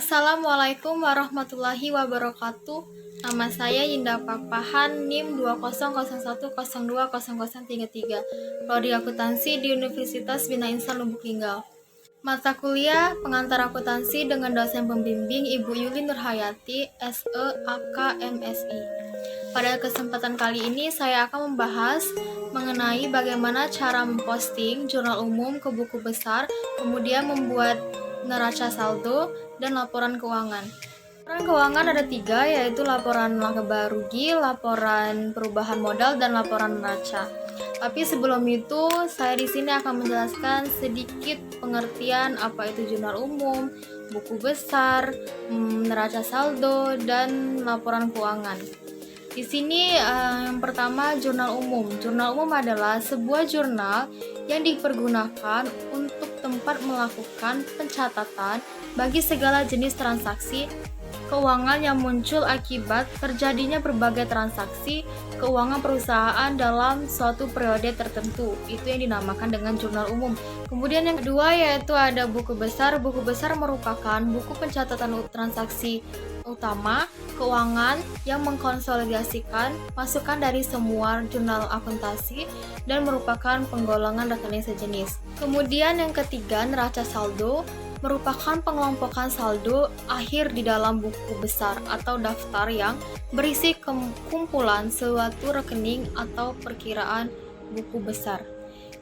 Assalamualaikum warahmatullahi wabarakatuh. Nama saya Yinda Papahan, NIM 2001020033, Prodi Akuntansi di Universitas Bina Insan Lubuk Linggau. Mata kuliah pengantar akuntansi dengan dosen pembimbing Ibu Yuli Nurhayati, SE AK MSI. Pada kesempatan kali ini saya akan membahas mengenai bagaimana cara memposting jurnal umum ke buku besar, kemudian membuat neraca saldo dan laporan keuangan. Laporan keuangan ada 3, yaitu laporan laba rugi, laporan perubahan modal, dan laporan neraca. Tapi sebelum itu, saya di sini akan menjelaskan sedikit pengertian apa itu jurnal umum, buku besar, neraca saldo, dan laporan keuangan. Di sini yang pertama jurnal umum. Jurnal umum adalah sebuah jurnal yang dipergunakan untuk tempat melakukan pencatatan bagi segala jenis transaksi keuangan yang muncul akibat terjadinya berbagai transaksi keuangan perusahaan dalam suatu periode tertentu. Itu yang dinamakan dengan jurnal umum. Kemudian yang kedua yaitu ada buku besar. Buku besar merupakan buku pencatatan transaksi utama keuangan yang mengkonsolidasikan masukan dari semua jurnal akuntansi dan merupakan penggolongan rekening sejenis. Kemudian yang ketiga, neraca saldo merupakan pengelompokan saldo akhir di dalam buku besar atau daftar yang berisi kumpulan suatu rekening atau perkiraan buku besar.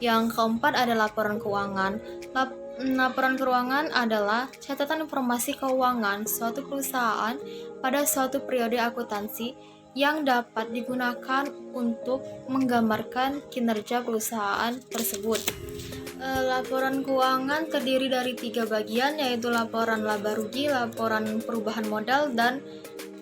Yang keempat ada laporan keuangan. Laporan keuangan adalah catatan informasi keuangan suatu perusahaan pada suatu periode akuntansi yang dapat digunakan untuk menggambarkan kinerja perusahaan tersebut. Laporan keuangan terdiri dari 3 bagian, yaitu laporan laba rugi, laporan perubahan modal, dan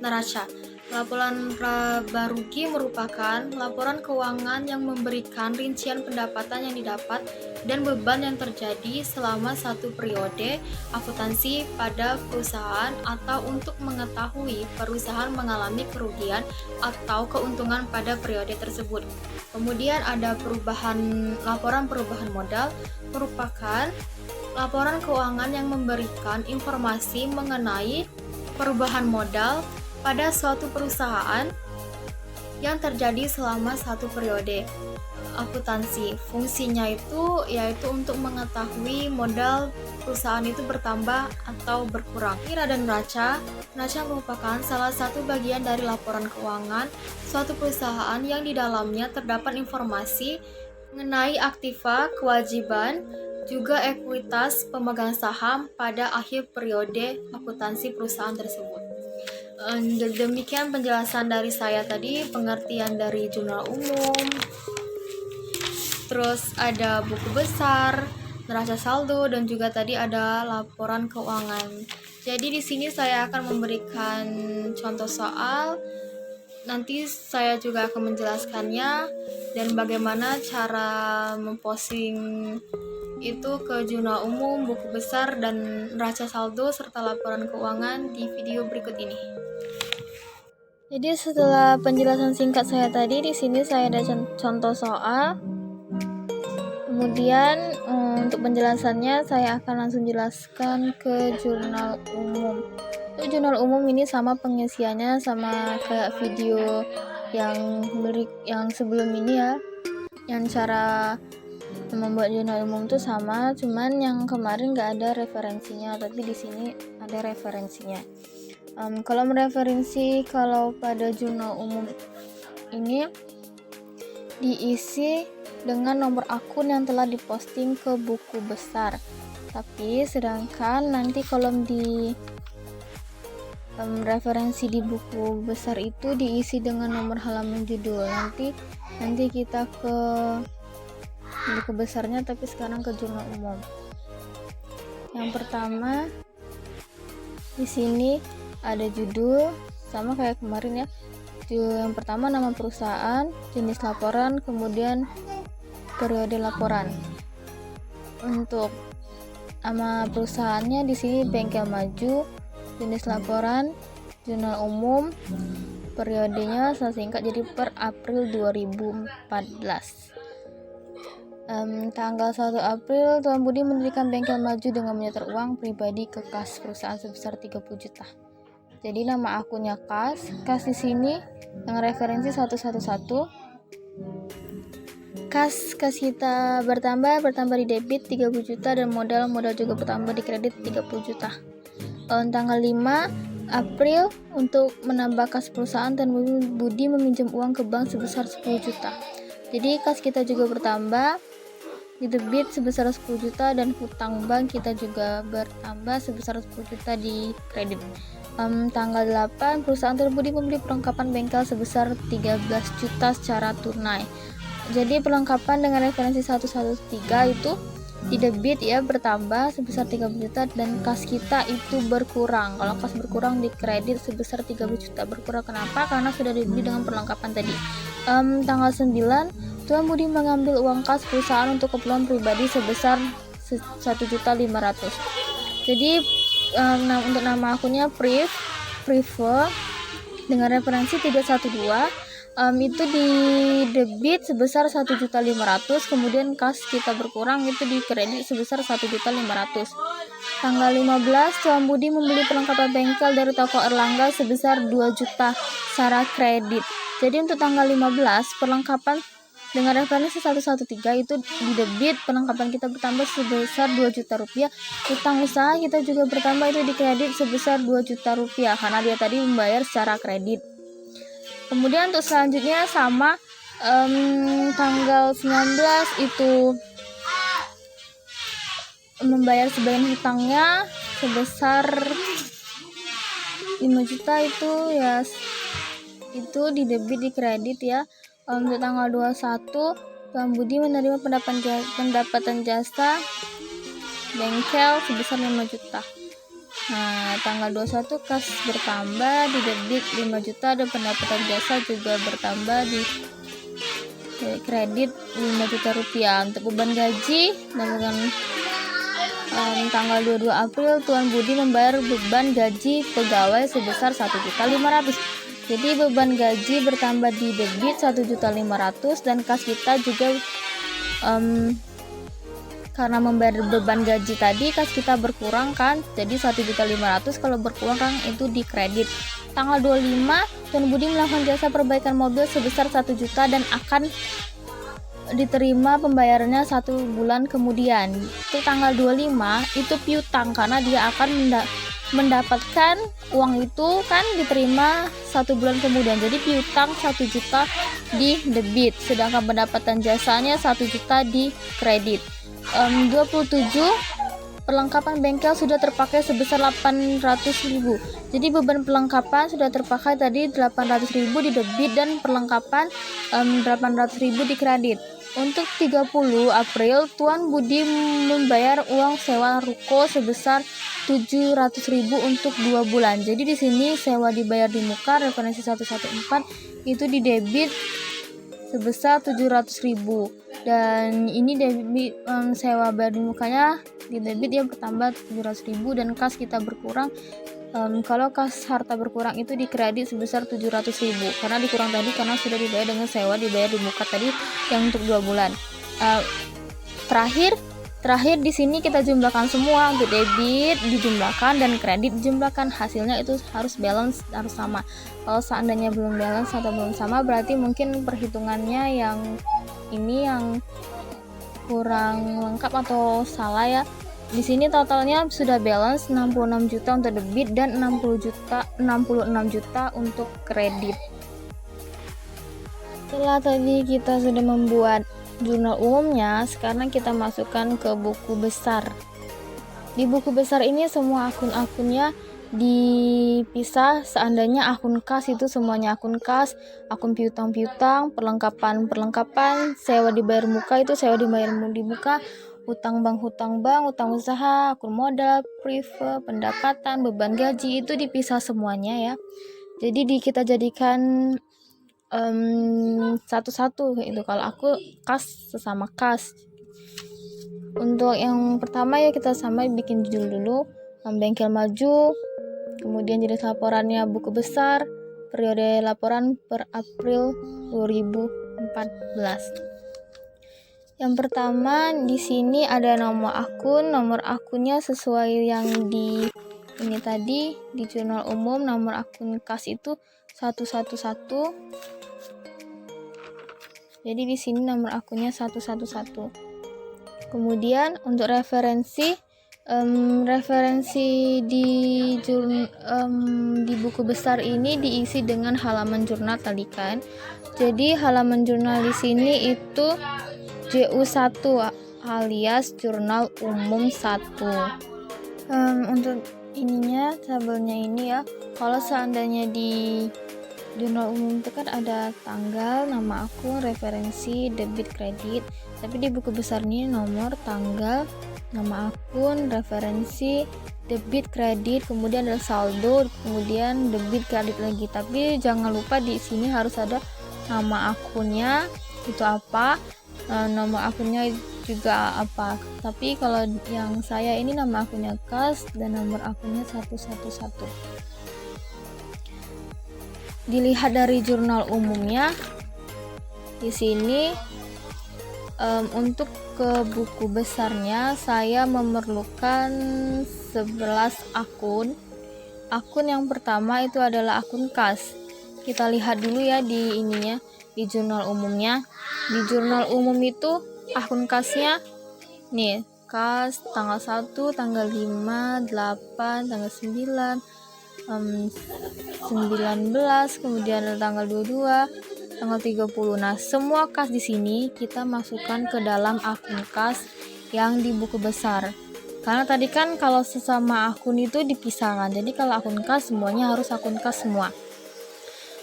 neraca. Laporan laba rugi merupakan laporan keuangan yang memberikan rincian pendapatan yang didapat dan beban yang terjadi selama satu periode akuntansi pada perusahaan atau untuk mengetahui perusahaan mengalami kerugian atau keuntungan pada periode tersebut. Kemudian ada laporan perubahan modal merupakan laporan keuangan yang memberikan informasi mengenai perubahan modal pada suatu perusahaan yang terjadi selama satu periode akuntansi. Fungsinya itu yaitu untuk mengetahui modal perusahaan itu bertambah atau berkurang. Kira dan neraca. Neraca merupakan salah satu bagian dari laporan keuangan suatu perusahaan yang di dalamnya terdapat informasi mengenai aktiva, kewajiban, juga ekuitas pemegang saham pada akhir periode akuntansi perusahaan tersebut. Demikian penjelasan dari saya tadi, pengertian dari jurnal umum, terus ada buku besar, neraca saldo, dan juga tadi ada laporan keuangan. Jadi di sini saya akan memberikan contoh soal. Nanti saya juga akan menjelaskannya dan bagaimana cara memposting itu ke jurnal umum, buku besar, dan neraca saldo serta laporan keuangan di video berikut ini. Jadi setelah penjelasan singkat saya tadi, di sini saya ada contoh soal. Kemudian untuk penjelasannya saya akan langsung jelaskan ke jurnal umum. Untuk jurnal umum ini sama pengisiannya sama kayak video yang sebelum ini ya. Yang cara membuat jurnal umum itu sama, cuman yang kemarin nggak ada referensinya, tapi di sini ada referensinya. Kalau pada jurnal umum ini diisi dengan nomor akun yang telah diposting ke buku besar. Tapi sedangkan nanti kolom di referensi di buku besar itu diisi dengan nomor halaman judul. Nanti kita ke buku besarnya, tapi sekarang ke jurnal umum. Yang pertama di sini ada judul sama kayak kemarin ya. Yang pertama nama perusahaan, jenis laporan, kemudian periode laporan. Untuk nama perusahaannya di sini Bengkel Maju, jenis laporan jurnal umum, periodenya saya singkat jadi per April 2014. Tanggal 1 April, Tuan Budi mendirikan bengkel maju dengan menyetor uang pribadi ke kas perusahaan sebesar 30 juta. Jadi nama akunnya kas di sini yang referensi 111. Kas kita bertambah di debit 30 juta dan modal juga bertambah di kredit 30 juta. Tanggal 5 April untuk menambah kas perusahaan dan Budi meminjam uang ke bank sebesar 10 juta. Jadi kas kita juga bertambah di debit sebesar 10 juta dan hutang bank kita juga bertambah sebesar 10 juta di kredit. Tanggal 8 perusahaan terbudi membeli perlengkapan bengkel sebesar 13 juta secara tunai. Jadi perlengkapan dengan referensi 113 itu di debit ya bertambah sebesar 30 juta dan kas kita itu berkurang. Kalau kas berkurang di kredit sebesar 30 juta berkurang. Kenapa? Karena sudah dibeli dengan perlengkapan tadi. Tanggal 9 Tuan Budi mengambil uang kas perusahaan untuk keperluan pribadi sebesar 1.500.000. Jadi untuk nama akunnya Prive dengan referensi 312 itu di debit sebesar 1.500.000, kemudian kas kita berkurang itu di kredit sebesar 1.500.000. Tanggal 15 Tuan Budi membeli perlengkapan bengkel dari toko Erlangga sebesar 2 juta secara kredit. Jadi untuk tanggal 15 perlengkapan dengan referensi 113 itu di debit perlengkapan kita bertambah sebesar 2 juta rupiah. Utang usaha kita juga bertambah itu di kredit sebesar 2 juta rupiah karena dia tadi membayar secara kredit. Kemudian untuk selanjutnya sama tanggal 19 itu membayar sebagian hutangnya sebesar 5 juta itu ya itu di debit di kredit ya. Untuk tanggal 21 Tuan Budi menerima pendapatan jasa bengkel sebesar 5 juta. Nah, tanggal 21 kas bertambah di debit 5 juta dan pendapatan jasa juga bertambah di kredit 5 juta rupiah. Untuk beban gaji dengan tanggal 22 April Tuan Budi membayar beban gaji pegawai sebesar 1.500.000. Jadi beban gaji bertambah di debit 1.500.000 dan kas kita juga karena membayar beban gaji tadi kas kita berkurang kan, jadi 1.500.000 kalau berkurang kan itu di kredit. Tanggal 25 Tuan Budi melakukan jasa perbaikan mobil sebesar 1 juta dan akan diterima pembayarannya 1 bulan kemudian. Itu tanggal 25 itu piutang karena dia akan mendapatkan uang itu kan diterima 1 bulan kemudian, jadi piutang 1 juta di debit sedangkan pendapatan jasanya 1 juta di kredit. 27 perlengkapan bengkel sudah terpakai sebesar 800.000. Jadi beban perlengkapan sudah terpakai tadi 800.000 di debit dan perlengkapan 800.000 di kredit. Untuk 30 April Tuan Budi membayar uang sewa ruko sebesar 700.000 untuk 2 bulan. Jadi di sini sewa dibayar di muka referensi 114 itu di debit sebesar 700.000 dan ini debit sewa bayar di mukanya di debit dia bertambah 700.000 dan kas kita berkurang. Kalau kas harta berkurang itu di kredit sebesar 700.000 karena dikurang tadi karena sudah dibayar dengan sewa dibayar di muka tadi yang untuk 2 bulan. Terakhir di sini kita jumlahkan semua, untuk debit dijumlahkan dan kredit dijumlahkan, hasilnya itu harus balance, harus sama. Kalau seandainya belum balance atau belum sama berarti mungkin perhitungannya yang ini yang kurang lengkap atau salah ya. Di sini totalnya sudah balance 66 juta untuk debit dan 66 juta untuk kredit. Setelah tadi kita sudah membuat jurnal umumnya, sekarang kita masukkan ke buku besar. Di buku besar ini semua akun-akunnya dipisah. Seandainya akun kas itu semuanya akun kas, akun piutang-piutang, perlengkapan, sewa dibayar muka itu sewa dibayar di muka, hutang bank, utang usaha, akun modal, prive, pendapatan, beban gaji itu dipisah semuanya ya. Jadi kita jadikan satu-satu itu. Kalau aku kas sesama kas. Untuk yang pertama ya kita sama bikin judul dulu, bengkel maju, kemudian jenis laporannya buku besar, periode laporan per April 2014. Yang pertama di sini ada nomor akunnya sesuai yang di ini tadi di jurnal umum. Nomor akun kas itu 111. Jadi di sini nomor akunnya 111. Kemudian untuk referensi di buku besar ini diisi dengan halaman jurnal tadi kan. Jadi halaman jurnal di sini itu JU1 alias Jurnal Umum 1. Untuk ininya tabelnya ini ya. Kalau seandainya di Jurnal Umum itu kan ada tanggal, nama akun, referensi, debit, kredit. Tapi di buku besar ini nomor, tanggal, nama akun, referensi, debit, kredit, kemudian ada saldo, kemudian debit, kredit lagi. Tapi jangan lupa di sini harus ada nama akunnya itu apa, nomor akunnya juga apa. Tapi kalau yang saya ini nama akunnya kas dan nomor akunnya 111. Dilihat dari jurnal umumnya di sini, untuk ke buku besarnya saya memerlukan 11 akun. Akun yang pertama itu adalah akun kas. Kita lihat dulu ya di ininya, di jurnal umumnya. Di jurnal umum itu akun kasnya nih, kas tanggal 1, tanggal 5, 8, tanggal 9, 19, kemudian ada tanggal 22, tanggal 30. Nah, semua kas di sini kita masukkan ke dalam akun kas yang di buku besar. Karena tadi kan kalau sesama akun itu dipisahkan. Jadi kalau akun kas semuanya harus akun kas semua.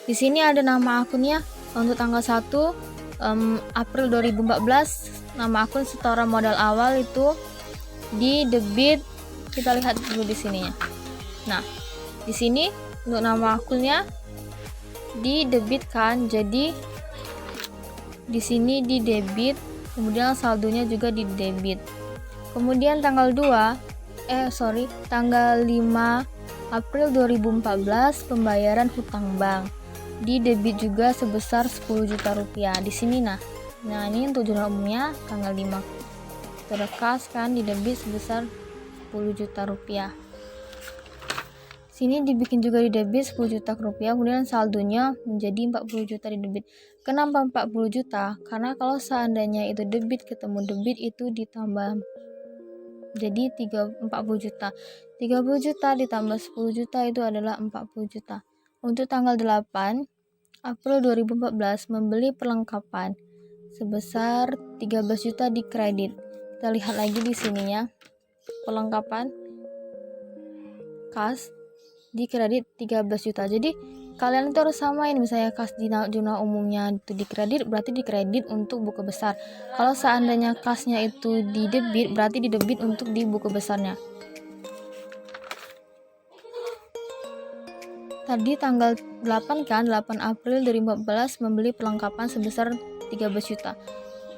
Di sini ada nama akunnya untuk tanggal 1 April 2014, nama akun setoran modal awal itu di debit. Kita lihat dulu di sininya. Nah, di sini untuk nama akunnya di debit kan, jadi di sini di debit, kemudian saldonya juga di debit. Kemudian tanggal 5 April 2014 pembayaran hutang bank di debit juga sebesar 10 juta rupiah di sini. Nah ini untuk jurnal umumnya tanggal 5 terkas kan di debit sebesar 10 juta rupiah. Sini dibikin juga di debit 10 juta rupiah, kemudian saldonya menjadi 40 juta di debit. Kenapa 40 juta? Karena kalau seandainya itu debit ketemu debit itu ditambah jadi 40 juta. 30 juta ditambah 10 juta itu adalah 40 juta. Untuk tanggal 8 April 2014 membeli perlengkapan sebesar 13 juta di kredit. Kita lihat lagi di sininya. Perlengkapan kas di kredit 13 juta. Jadi kalian itu harus samain, misalnya kas di jurnal umumnya itu di kredit, berarti di kredit untuk buku besar. Kalau seandainya kasnya itu di debit, berarti di debit untuk di buku besarnya. Tadi tanggal 8 kan, 8 April 2014 membeli perlengkapan sebesar 13 juta.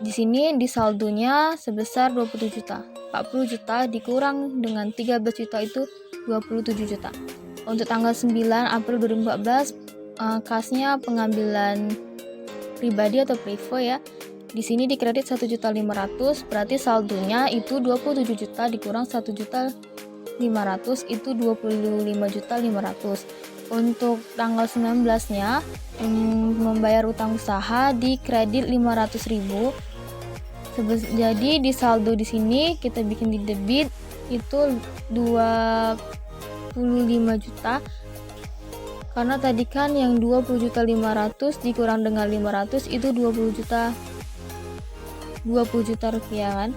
Di sini di saldonya sebesar 27 juta. 40 juta dikurang dengan 13 juta itu 27 juta. Untuk tanggal 9 April 2014 kasnya pengambilan pribadi atau privo ya. Di sini di kredit 1.500.000, berarti saldonya itu 27 juta dikurang 1.500.000 itu 25.500.000. Untuk tanggal 19-nya membayar utang usaha di kredit 500.000. Jadi di saldo di sini kita bikin di debit itu 25 juta. Karena tadi kan yang 20.500.000 dikurang dengan 500 itu 20 juta rupiah kan.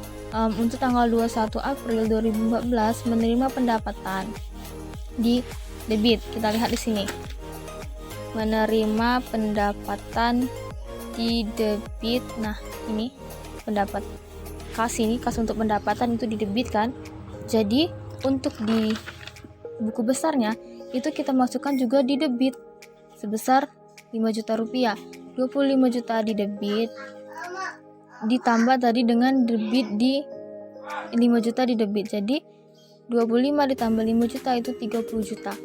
Untuk tanggal 21 April 2014 menerima pendapatan di debit. Kita lihat di sini. Menerima pendapatan di debit. Nah, ini pendapat kas, ini kas untuk pendapatan itu di debit kan. Jadi untuk di buku besarnya itu kita masukkan juga di debit sebesar 5 juta rupiah. 25 juta di debit ditambah tadi dengan debit di 5 juta di debit. Jadi 25 ditambah 5 juta itu 30 juta.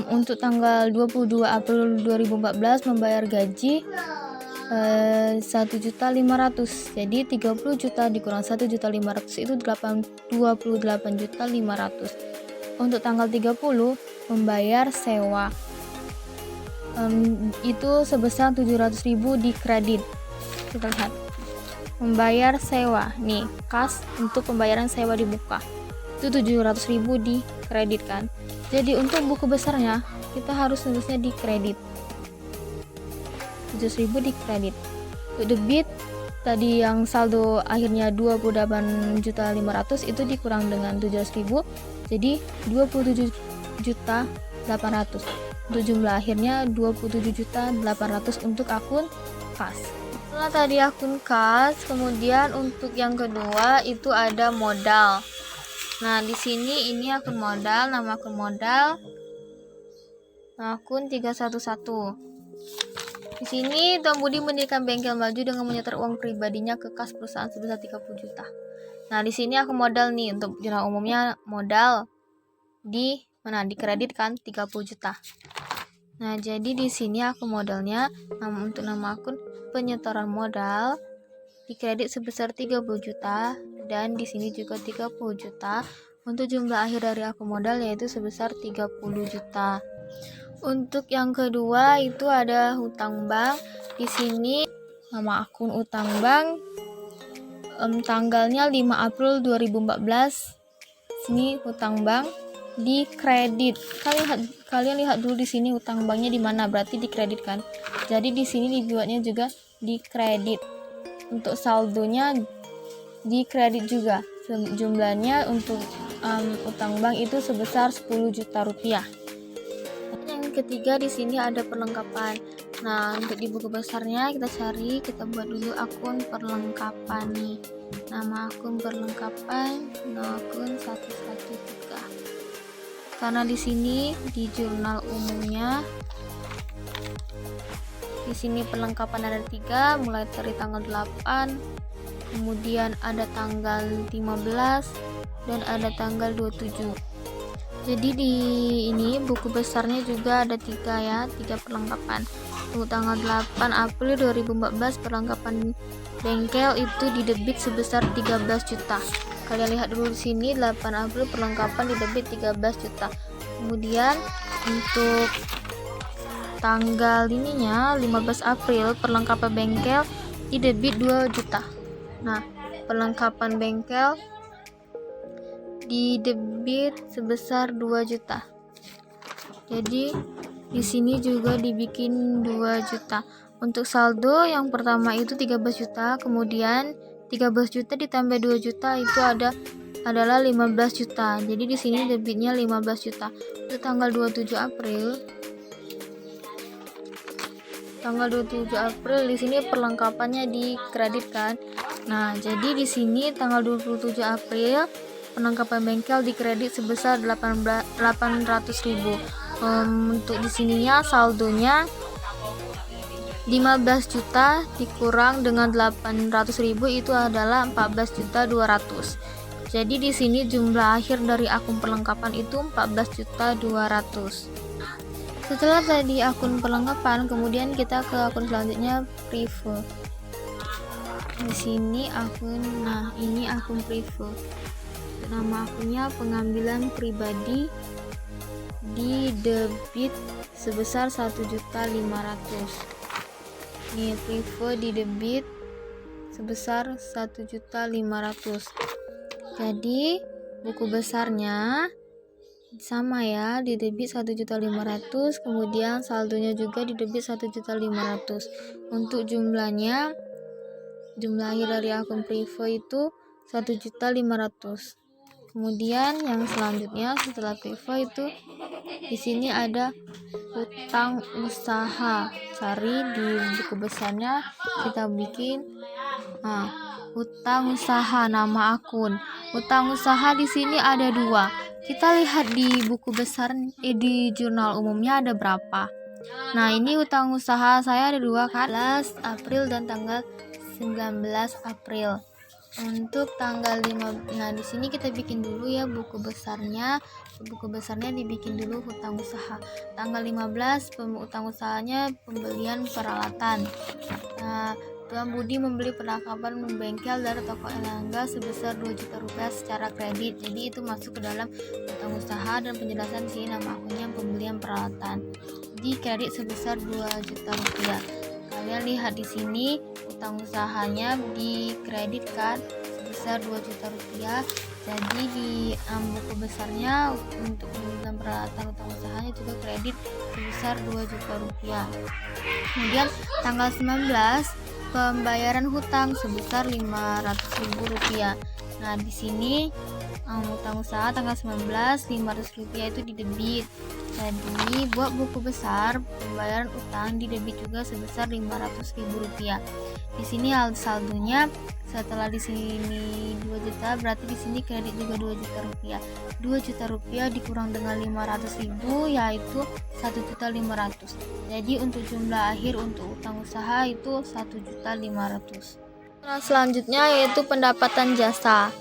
Untuk tanggal 22 April 2014 membayar gaji 1.500.000. Jadi 30 juta dikurang 1.500.000 itu 28.500.000. Untuk tanggal 30 membayar sewa itu sebesar 700.000 di kredit. Kita lihat membayar sewa nih, kas untuk pembayaran sewa dibuka itu 700.000 di kredit kan. Jadi untuk buku besarnya kita harus nulisnya di kredit 700.000 di kredit. Untuk debit tadi yang saldo akhirnya 28.500.000 itu dikurang dengan 700.000 jadi 27.800.000. Untuk jumlah akhirnya 27.800.000 untuk akun kas. Setelah tadi akun kas, kemudian untuk yang kedua itu ada modal. Nah, di sini ini akun modal, nama akun modal akun 311. Di sini Tuan Budi mendirikan bengkel baju dengan menyetor uang pribadinya ke kas perusahaan sebesar 30 juta. Nah, di sini akun modal nih, untuk jurnal umumnya modal di mana? Di kredit kan 30 juta. Nah, jadi di sini akun modalnya untuk nama akun penyetoran modal di kredit sebesar 30 juta dan di sini juga 30 juta. Untuk jumlah akhir dari akun modal yaitu sebesar 30 juta. Untuk yang kedua itu ada hutang bank. Di sini nama akun utang bank tanggalnya 5 April 2014. Sini hutang bank di kredit. Kalian lihat dulu di sini hutang banknya di mana, berarti di kredit kan. Jadi di sini dibuatnya juga di kredit. Untuk saldonya di kredit juga. Jumlahnya untuk utang bank itu sebesar 10 juta rupiah. Yang ketiga di sini ada perlengkapan. Nah, untuk di buku besarnya kita buat dulu akun perlengkapan nih. Nama akun perlengkapan, akun 113. Karena di sini di jurnal umumnya di sini perlengkapan ada 3, mulai dari tanggal 8, kemudian ada tanggal 15 dan ada tanggal 27. Jadi di ini buku besarnya juga ada 3 ya, 3 perlengkapan. Untuk tanggal 8 April 2014 perlengkapan bengkel itu didebit sebesar 13 juta. Kalian lihat dulu di sini 8 April perlengkapan didebit 13 juta. Kemudian untuk tanggal ininya 15 April perlengkapan bengkel didebit 2 juta. Nah, perlengkapan bengkel didebit sebesar 2 juta. Jadi di sini juga dibikin 2 juta. Untuk saldo yang pertama itu 13 juta, kemudian 13 juta ditambah 2 juta itu adalah 15 juta. Jadi di sini debitnya 15 juta. Itu tanggal 27 April. Tanggal 27 April di sini perlengkapannya dikreditkan. Nah, jadi di sini tanggal 27 April perlengkapan bengkel dikredit sebesar 800.000. Untuk di sininya saldonya 15 juta dikurang dengan 800.000 itu adalah 14.200.000. Jadi di sini jumlah akhir dari akun perlengkapan itu 14.200.000. Setelah tadi akun perlengkapan, kemudian kita ke akun selanjutnya prive. Di sini akun, ini akun prive. Nama akunnya pengambilan pribadi di debit sebesar 1.500.000. Ini prive di debit sebesar 1.500.000. Jadi buku besarnya sama ya, di debit 1.500.000, kemudian saldonya juga di debit 1.500.000. Untuk jumlah akhir dari akun prive itu 1.500.000. Kemudian yang selanjutnya setelah prive itu di sini ada utang usaha. Cari di buku besarnya kita bikin utang usaha, nama akun. Utang usaha di sini ada 2. Kita lihat di buku besar di jurnal umumnya ada berapa. Nah, ini utang usaha saya ada 2 kan, 11 April dan tanggal 19 April. Untuk tanggal 5, nah di sini kita bikin dulu ya buku besarnya. Buku besarnya dibikin dulu hutang usaha. Tanggal 15 hutang usahanya pembelian peralatan. Nah, Tuan Budi membeli perlengkapan bengkel dari toko Erlangga sebesar 2 juta rupiah secara kredit. Jadi itu masuk ke dalam hutang usaha, dan penjelasan di sini nama akunnya pembelian peralatan. Di kredit sebesar 2 juta rupiah. Kalian lihat di sini utang usahanya dikreditkan sebesar 2 juta rupiah. Jadi di buku besarnya untuk pembelian peralatan utang usahanya juga kredit sebesar 2 juta rupiah. Kemudian tanggal 19 pembayaran hutang sebesar 500.000 rupiah. Nah di sini utang usaha tanggal 19 500 rupiah itu didebit. Jadi buat buku besar pembayaran utang didebit juga sebesar 500.000 rupiah. Di sini saldonya setelah di sini 2 juta, berarti di sini kredit juga 2 juta rupiah. 2 juta rupiah dikurang dengan 500.000 yaitu 1.500.000. Jadi untuk jumlah akhir untuk utang usaha itu 1.500.000. Nah, selanjutnya yaitu pendapatan jasa.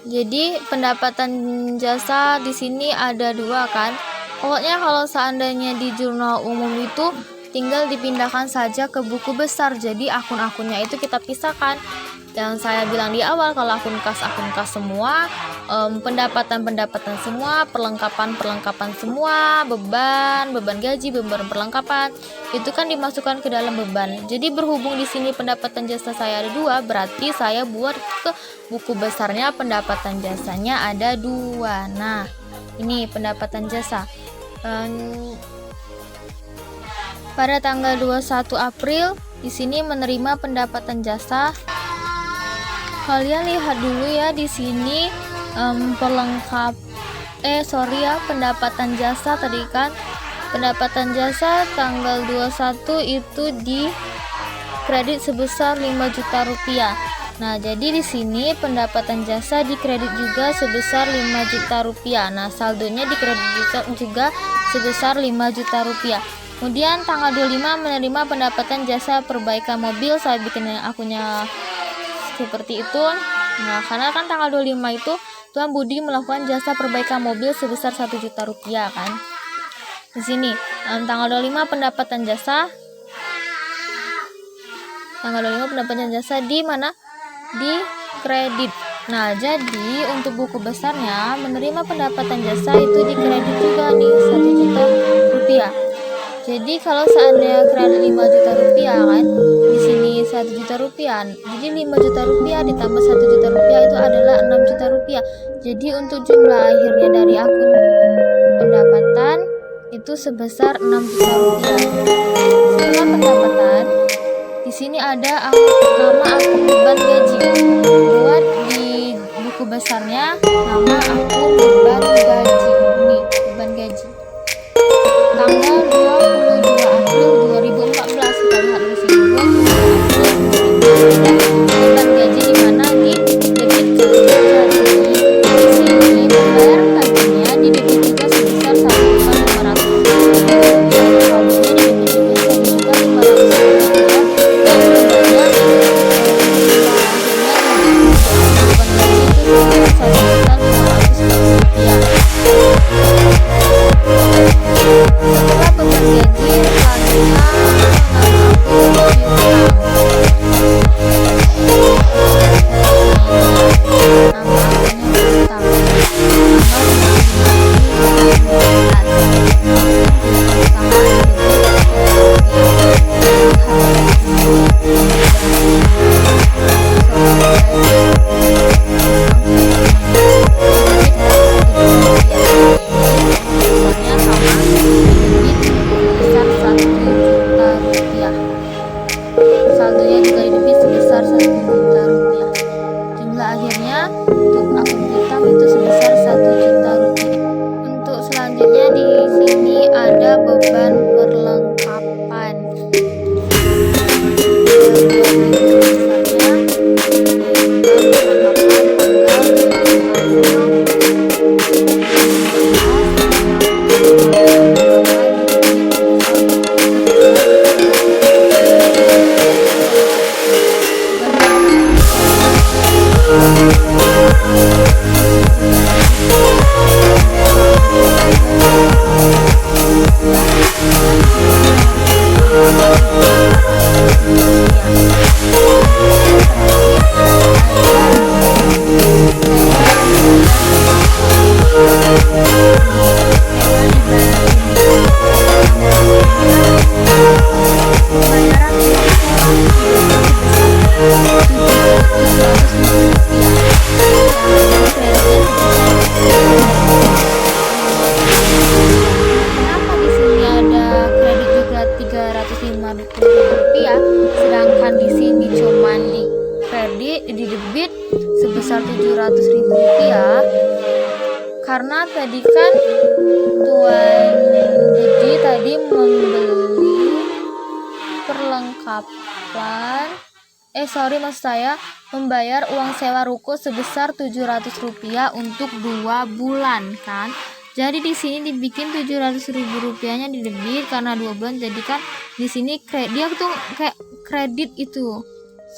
Jadi pendapatan jasa di sini ada 2 kan. Pokoknya kalau seandainya di jurnal umum itu tinggal dipindahkan saja ke buku besar. Jadi akun-akunnya itu kita pisahkan. Yang saya bilang di awal, kalau akun kas semua, pendapatan semua, perlengkapan semua, beban gaji, beban perlengkapan itu kan dimasukkan ke dalam beban. Jadi berhubung di sini pendapatan jasa saya ada 2, berarti saya buat ke buku besarnya pendapatan jasanya ada 2. Nah, ini pendapatan jasa. Pada tanggal 21 April di sini menerima pendapatan jasa. Kalian lihat dulu ya di sini pendapatan jasa tadi kan. Pendapatan jasa tanggal 21 itu di kredit sebesar 5 juta rupiah. Nah, jadi di sini pendapatan jasa dikredit juga sebesar 5 juta rupiah. Nah, saldonya dikredit juga sebesar 5 juta rupiah. Kemudian tanggal 25 menerima pendapatan jasa perbaikan mobil. Saya bikin akunnya seperti itu. Nah, karena kan tanggal 25 itu Tuan Budi melakukan jasa perbaikan mobil sebesar 1 juta rupiah kan. Di sini tanggal 25 pendapatan jasa. Tanggal 25 pendapatan jasa di mana? Di kredit. Nah, jadi untuk buku besarnya menerima pendapatan jasa itu di kredit juga nih 1 juta rupiah. Jadi kalau seandainya kredit 5 juta rupiah kan, di sini 1 juta rupiah. Jadi 5 juta rupiah ditambah 1 juta rupiah itu adalah 6 juta rupiah. Jadi untuk jumlah akhirnya dari akun pendapatan itu sebesar 6 juta rupiah. Setelah pendapatan, di sini ada nama akun beban gaji. Buat di buku besarnya nama akun beban gaji. Ini beban gaji. Tanggal 22 April 2014 kita lihat di sini 22 April beban gaji di mana di debit jadi di sini pembayaran gajinya di debit juga sebesar 1.500. Saldonya di debit juga 1.500 dan jumlahnya beban gaji itu sebesar 1.500 rupiah. Setelah beban gaji, selanjutnya saldonya juga didebit sebesar 1 juta rupiah. Jumlah akhirnya untuk akun hitam itu sebesar 1 juta rupiah. Untuk selanjutnya di sini ada beban perlengkapan. Rp700.000 karena tadi kan Tuan Budi tadi membeli perlengkapan maksud saya membayar uang sewa ruko sebesar Rp700 untuk 2 bulan kan. Jadi di sini dibikin Rp700.000-nya di debit karena 2 bulan. Jadi kan di sini dia tuh kayak kredit itu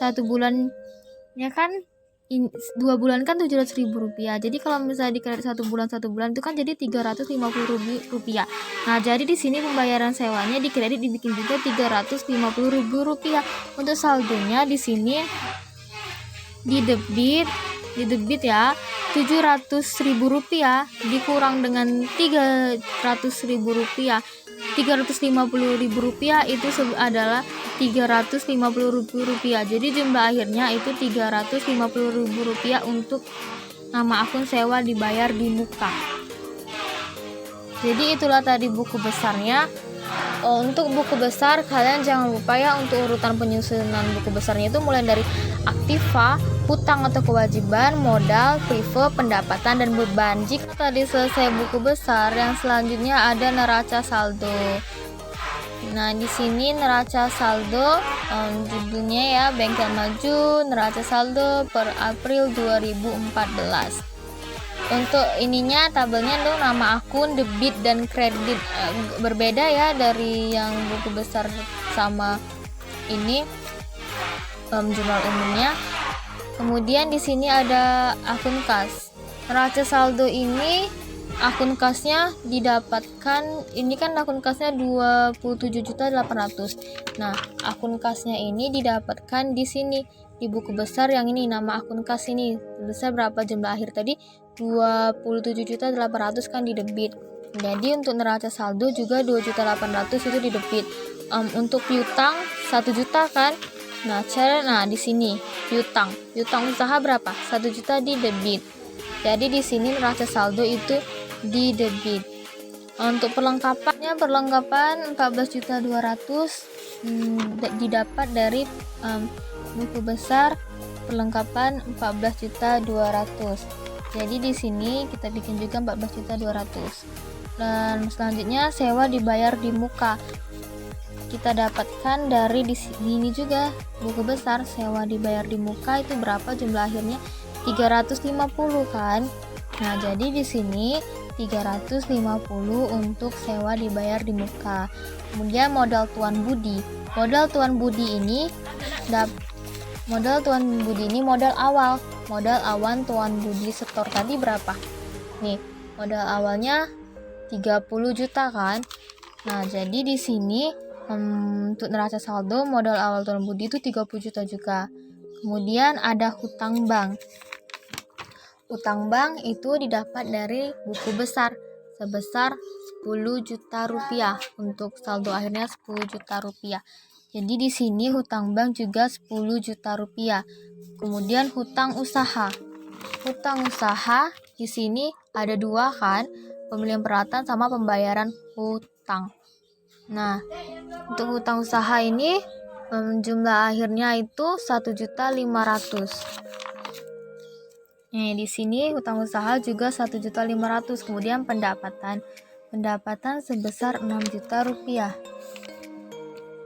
1 bulan ya kan, 2 bulan kan Rp700.000. Jadi kalau misalnya dikredit 1 bulan itu kan jadi Rp350. Nah, jadi di sini pembayaran sewanya dikredit dibikin juga Rp350.000. Untuk saldonya di sini di debit ya Rp700.000 dikurang dengan Rp300.000. Rp350.000 itu adalah Rp350.000. Jadi jumlah akhirnya itu Rp350.000 untuk nama akun sewa dibayar di muka. Jadi itulah tadi buku besarnya. Untuk buku besar kalian jangan lupa ya, untuk urutan penyusunan buku besarnya itu mulai dari aktiva, hutang atau kewajiban, modal, prive, pendapatan, dan beban. Jika tadi selesai buku besar, yang selanjutnya ada neraca saldo. Nah, di sini neraca saldo judulnya ya, bengkel maju neraca saldo per April 2014. Untuk ininya tabelnya tuh nama akun, debit dan kredit berbeda ya dari yang buku besar sama ini jurnal umumnya. Kemudian di sini ada akun kas. Neraca saldo ini akun kasnya didapatkan, ini kan akun kasnya 27.800. Nah, akun kasnya ini didapatkan di sini di buku besar yang ini, nama akun kas ini besar berapa jumlah akhir tadi 27.800 kan di debit. Jadi untuk neraca saldo juga 2.800 itu di debit. Untuk piutang 1 juta kan. Nah, di sini piutang usaha berapa? 1 juta di debit. Jadi di sini neraca saldo itu di debit. Untuk perlengkapan 14.200 didapat dari buku besar perlengkapan 14.200. Jadi di sini kita bikin juga 14.200. Dan selanjutnya sewa dibayar di muka. Kita dapatkan dari di sini juga buku besar sewa dibayar di muka itu berapa jumlah akhirnya 350 kan. Nah, jadi di sini 350 untuk sewa dibayar di muka. Kemudian modal Tuan Budi. Modal Tuan Budi ini modal awal. Modal awal Tuan Budi setor tadi berapa? Nih, modal awalnya 30 juta kan. Nah, jadi di sini untuk neraca saldo modal awal Tuan Budi itu 30 juta juga. Kemudian ada hutang bank. Hutang bank itu didapat dari buku besar sebesar 10 juta rupiah. Untuk saldo akhirnya 10 juta rupiah. Jadi di sini hutang bank juga 10 juta rupiah. Kemudian hutang usaha. Hutang usaha di sini ada 2 kan, pembelian peralatan sama pembayaran hutang. Nah, untuk hutang usaha ini jumlah akhirnya itu 1.500.000. Nih, di sini hutang usaha juga 1.500.000. Kemudian pendapatan sebesar 6 juta rupiah.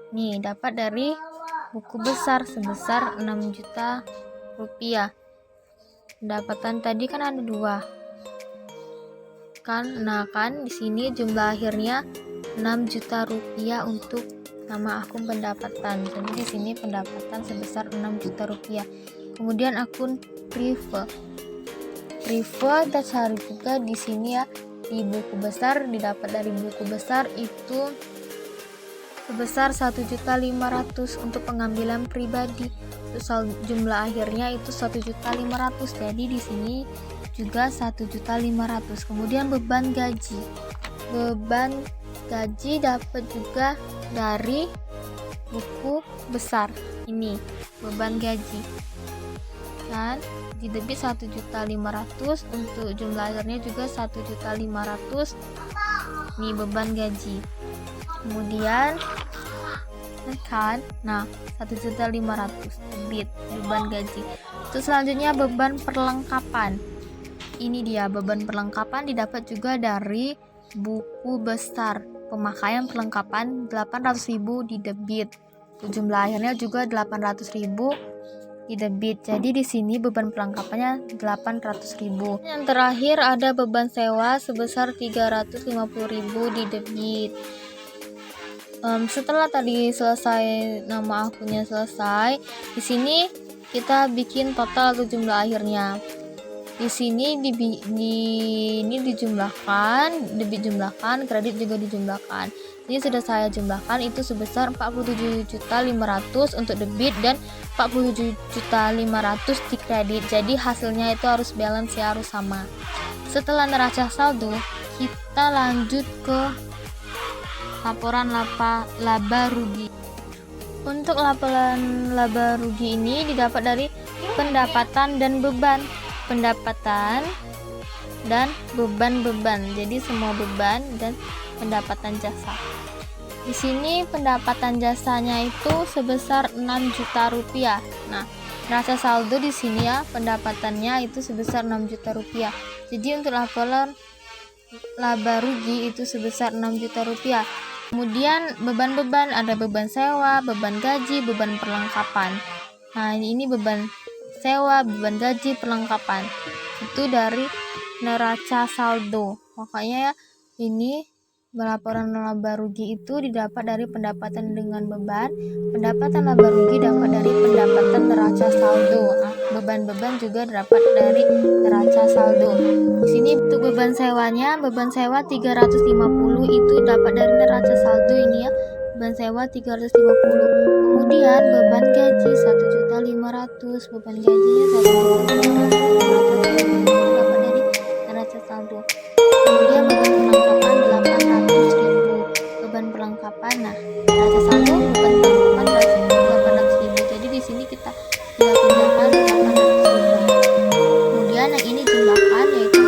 Nih, dapat dari buku besar sebesar 6 juta rupiah. Pendapatan tadi kan ada 2 kan. Nah, kan di sini jumlah akhirnya 6 juta rupiah untuk nama akun pendapatan. Jadi di sini pendapatan sebesar 6 juta rupiah. Kemudian akun prive kita cari juga di sini ya, di buku besar didapat dari buku besar itu sebesar 1.500.000 untuk pengambilan pribadi. Terus jumlah akhirnya itu 1.500.000. Jadi di sini juga 1.500.000. Kemudian beban gaji dapat juga dari buku besar ini, beban gaji kan di debit 1.500.000. untuk jumlah akhirnya juga 1.500.000. nih beban gaji. Kemudian kan. Nah, 1.500.000 debit beban gaji. Terus selanjutnya beban perlengkapan. Ini dia beban perlengkapan didapat juga dari buku besar. Pemakaian perlengkapan 800.000 di debit. Jumlah akhirnya juga 800.000 di debit. Jadi di sini beban perlengkapannya 800.000. Yang terakhir ada beban sewa sebesar 350.000 di debit. Setelah tadi selesai nama akunnya selesai, di sini kita bikin total atau jumlah akhirnya. Di sini ini dijumlahkan, debit jumlahkan, kredit juga dijumlahkan. Ini sudah saya jumlahkan, itu sebesar 47.500.000 untuk debit dan 47.500.000 di kredit. Jadi hasilnya itu harus balance ya, harus sama. Setelah neraca saldo, kita lanjut ke laporan laba rugi. Untuk laporan laba rugi ini didapat dari pendapatan dan beban. Pendapatan dan beban. Jadi semua beban dan pendapatan jasa. Di sini pendapatan jasanya itu sebesar 6 juta rupiah. Nah, neraca saldo di sini ya, pendapatannya itu sebesar 6 juta rupiah. Jadi untuk laporan laba rugi itu sebesar 6 juta rupiah. Kemudian beban-beban, ada beban sewa, beban gaji, beban perlengkapan. Nah, ini beban sewa, beban gaji, perlengkapan. Itu dari neraca saldo. Makanya ya, ini laporan laba rugi itu didapat dari pendapatan dengan beban. Pendapatan laba rugi dapat dari pendapatan neraca saldo. Nah, beban-beban juga dapat dari neraca saldo. Di sini untuk beban sewanya, beban sewa 350 itu dapat dari neraca saldo ini ya. Beban sewa 350. Kemudian beban gaji 1.500.000, beban gajinya 1.500.000 dapat dari neraca saldo. Kemudian beban perlengkapan 800.000, beban perlengkapan. Nah, neraca saldo beban perlengkapan 800.000. Jadi di sini kita pindahkan 800.000. Kemudian yang ini jumlahkan, yaitu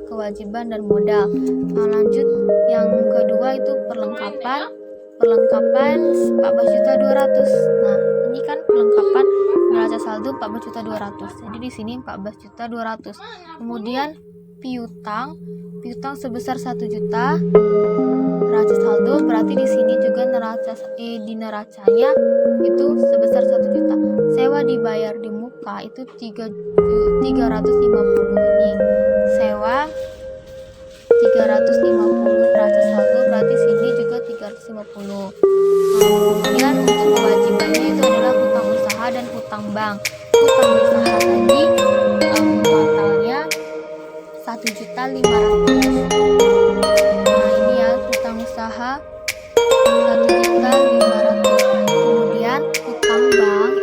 kewajiban dan modal. Nah, lanjut yang kedua itu perlengkapan 14.200.000. Nah, ini kan perlengkapan neraca saldo 14.200.000. Jadi di sini 14.200.000. Kemudian piutang sebesar 1 juta. Neraca saldo berarti di sini juga di neracanya itu sebesar 1 juta. Sewa dibayar di muka itu 350 ini. Sewa 350 neraca saldo berarti sini juga 350. Kemudian untuk kewajibannya itu adalah hutang usaha dan hutang bank. Hutang usaha tadi totalnya 1.500.000. Nah ini ya hutang usaha 1.500.000. Kemudian hutang bank